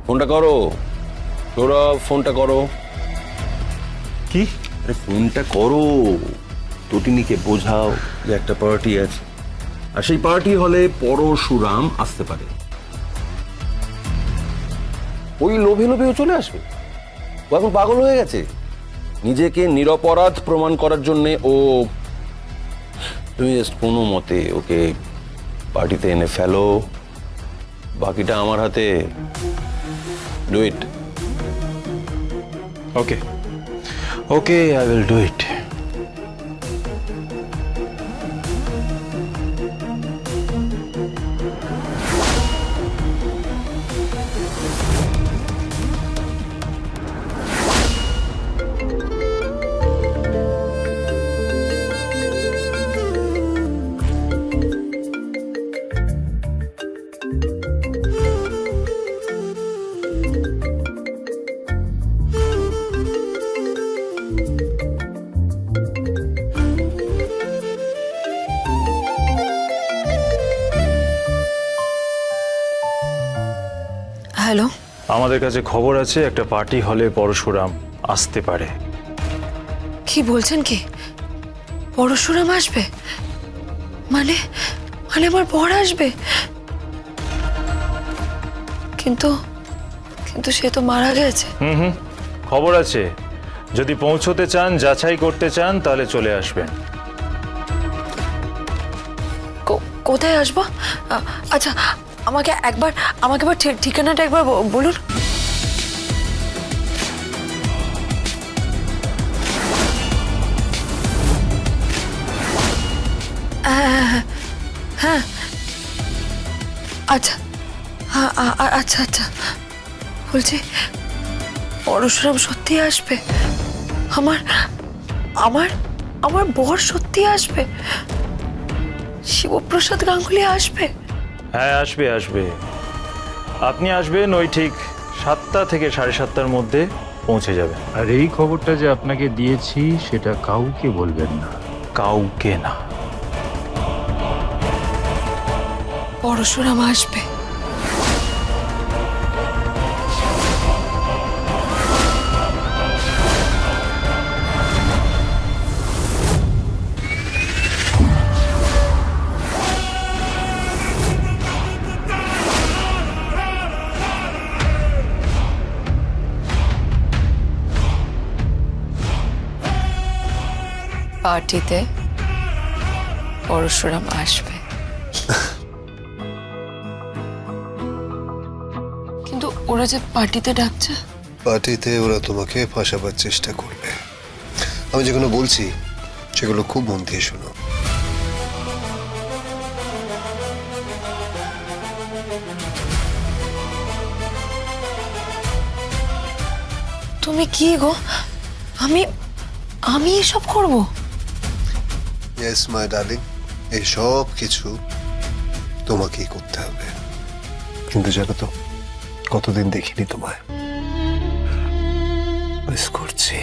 ফোনটা করো সৌরভ, ফোনটা করো। কি? আরে ফোনটা করো, তটিনীকে বোঝাও যে একটা পার্টি আছে, আর সেই পার্টি হলে পরশুরাম আসতে পারে। ওই লোভে লোভেও চলে আসবে। ও এখন পাগল হয়ে গেছে, নিজেকে নিরপরাধ প্রমাণ করার জন্যে। ও তুমি জাস্ট কোনো মতে ওকে পার্টিতে এনে ফেলো, বাকিটা আমার হাতে। Do it. Okay okay, I will do it. Hello, আমাদের কাছে খবর আছে একটা পার্টি হলে পরশুরাম আসতে পারে। কি বলছেন? কি পরশুরাম আসবে? মানে মানে আমার বর আসবে? কিন্তু কিন্তু সে তো মারা গেছে। খবর আছে, যদি পৌঁছতে চান, যাচাই করতে চান, তাহলে চলে আসবেন। কোথায় আসবো? আচ্ছা, আমাকে একবার ঠিকানাটা একবার বলুন। হ্যাঁ, আচ্ছা, আচ্ছা আচ্ছা, বলছি পরশুরাম সত্যি আসবে? আমার আমার আমার বর সত্যি আসবে? শিবপ্রসাদ গাঙ্গুলি আসবে? হ্যাঁ, আসবে আসবে। আপনি আসবেন ওই ঠিক 7টা থেকে 7:30টার মধ্যে পৌঁছে যাবেন। আর এই খবরটা যে আপনাকে দিয়েছি সেটা কাউকে বলবেন না। কাউকে না। পরশুরাম আসবে? পার্টিতে পরশুরাম আসবে, কিন্তু ওরা যে পার্টিতে ডাকছে। পার্টিতে ওরা তোমাকে ফাঁসাবার চেষ্টা করবে। আমি যেগুলো বলছি সেগুলো খুব মন দিয়ে শোনো। তুমি কি গো? আমি আমি এসব করবো? ইয়েস মাই ডার্লিং, এই সব কিছু তোমাকেই করতে হবে। কিন্তু জানো তো, কতদিন দেখিনি তোমায়, মিস করছি।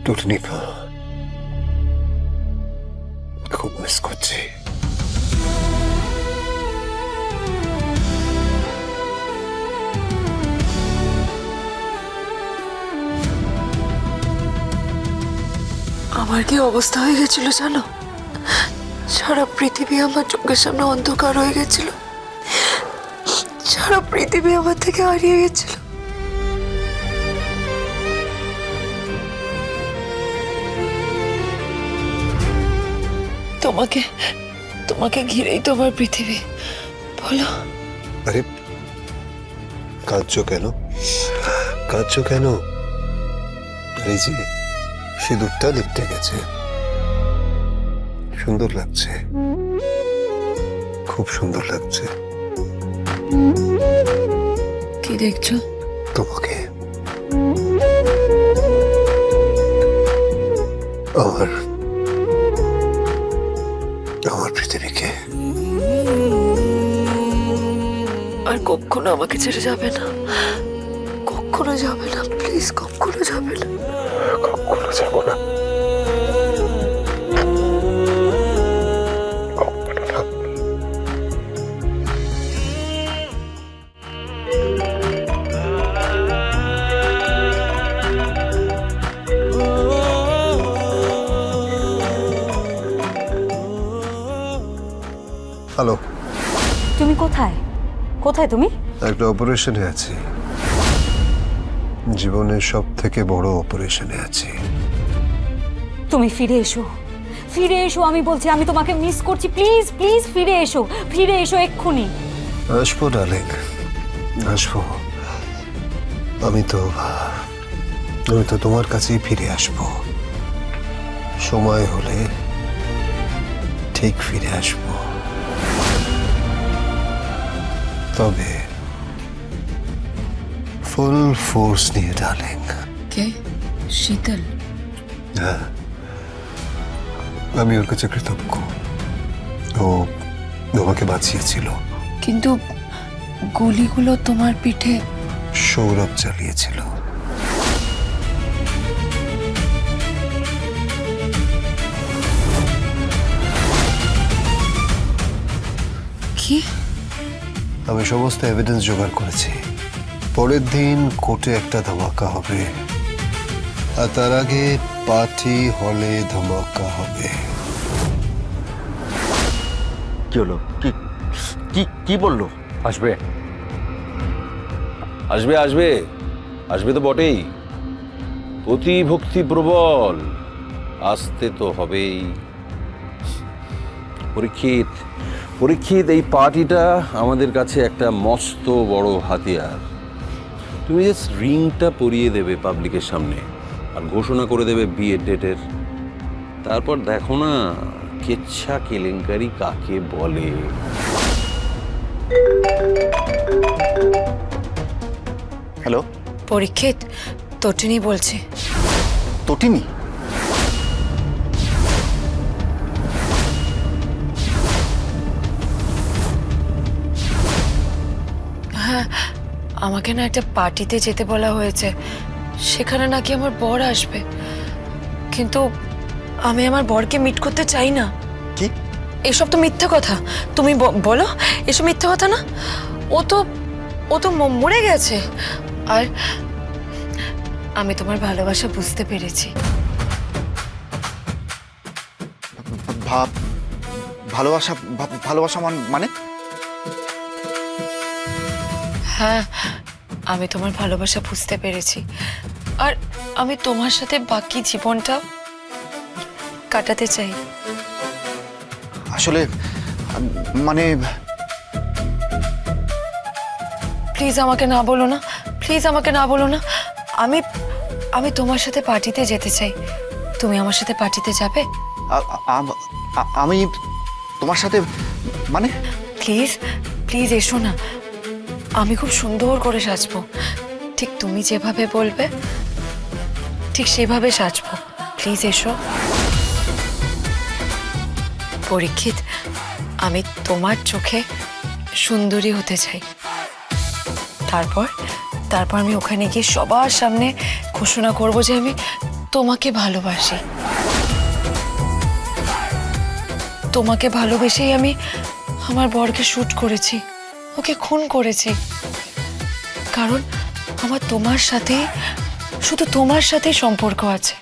টুটনিকা খুব মিস করছি। আমার কি অবস্থা হয়ে গেছিল জানো? সারা পৃথিবী আমার চোখের সামনে অন্ধকার হয়ে গেছিল, সারা পৃথিবী আমার থেকে হারিয়ে গেছিল। তোমাকে তোমাকে ঘিরেই তো আমার পৃথিবী। বলো। আরে কাঁদছো কেন? কাঁদছো কেন? এই যে সিঁদুরটা লিপটে গেছে, সুন্দর লাগছে, খুব সুন্দর লাগছে। কি দেখছো? তোমাকে। আমার আমার পৃথিবীকে। আর কখনো আমাকে ছেড়ে যাবে না, কখনো যাবে না, প্লিজ কখনো যাবে না। কখনো যাবো না। তুমি কোথায়? কোথায় তুমি? একটা অপারেশনে আছি, জীবনের সব থেকে বড় অপারেশনে আছি। তুমি ফিরে এসো, ফিরে এসো, আমি বলছি, আমি তোমাকে মিস করছি। প্লিজ প্লিজ ফিরে এসো, ফিরে এসো এক্ষুনি। আসবো ডার্লিং, আসবো। আমি তো তোমার কাছেই ফিরে আসবো, সময় হলে ঠিক ফিরে আসবো। তবে ফুল ফোর্স নিয়ে ডার্লিং। কে? শীতল? হ্যাঁ, আমি ওর কাছে কৃতজ্ঞ। ও তোমাকে বাঁচিয়েছিল। কিন্তু গুলিগুলো তোমার পিঠে। সৌরভ চালিয়েছিল। কি? আমি সমস্ত এভিডেন্স জোগাড় করেছি। পরের দিন কোর্টে একটা ধামাকা হবে, আর তার আগে পার্টি হলে ধামাকা হবে। কি হলো? কি কি কি বললো? আসবে আসবে আসবে আসবে তো বটেই। অতি ভক্তি প্রবল, আসতে তো হবেই। পরীক্ষিত পরীক্ষিত, এই পার্টিটা আমাদের কাছে একটা মস্ত বড় হাতিয়ার। তুমি জাস্ট রিংটা পরিয়ে দেবে পাবলিকের সামনে, আর ঘোষণা করে দেবে বিয়ের ডেটের। তারপর দেখো না কেচ্ছা কেলেঙ্কারি কাকে বলে। হ্যালো, পরীক্ষিত, তটিনী বলছি। তটিনী? হ্যাঁ, আমাকে না একটা পার্টিতে যেতে বলা হয়েছে, সেখানে নাকি আমার বর আসবে। কিন্তু আমি আমার বরকে মিট করতে চাই না। কি? এসব তো মিথ্যা কথা। তুমি বলো, এসব মিথ্যা কথা না? ও তো মরে গেছে। আর আমি তোমার ভালোবাসা বুঝতে পেরেছি। ভালোবাসা? ভালোবাসা মানে? হ্যাঁ, আমি তোমার ভালোবাসা বুঝতে পেরেছি। আর আমি তোমার সাথে বাকি জীবনটা কাটাতে চাই। আসলে মানে প্লিজ আমাকে না বলো না, প্লিজ আমাকে না বলো না। আমি আমি তোমার সাথে পার্টিতে যেতে চাই। তুমি আমার সাথে পার্টিতে যাবে? আমি তোমার সাথে মানে? প্লিজ প্লিজ এসো না। আমি খুব সুন্দর করে সাজবো, ঠিক তুমি যেভাবে বলবে ঠিক সেভাবে সাজবো। প্লিজ এসো। পরীক্ষিত, আমি তোমার চোখে সুন্দরী হতে চাই। তারপর আমি ওখানে গিয়ে সবার সামনে ঘোষণা করব যে আমি তোমাকে ভালোবাসি। তোমাকে ভালোবেসেই আমি আমার বরকে শুট করেছি, ওকে খুন করেছি। কারণ আমার তোমার সাথে, শুধু তোমার সাথেই সম্পর্ক আছে।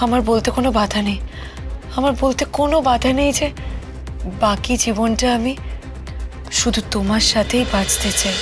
আমার বলতে কোনো বাধা নেই, আমার বলতে কোনো বাধা নেই যে বাকি জীবনটা আমি শুধু তোমার সাথেই বাঁচতে চাই।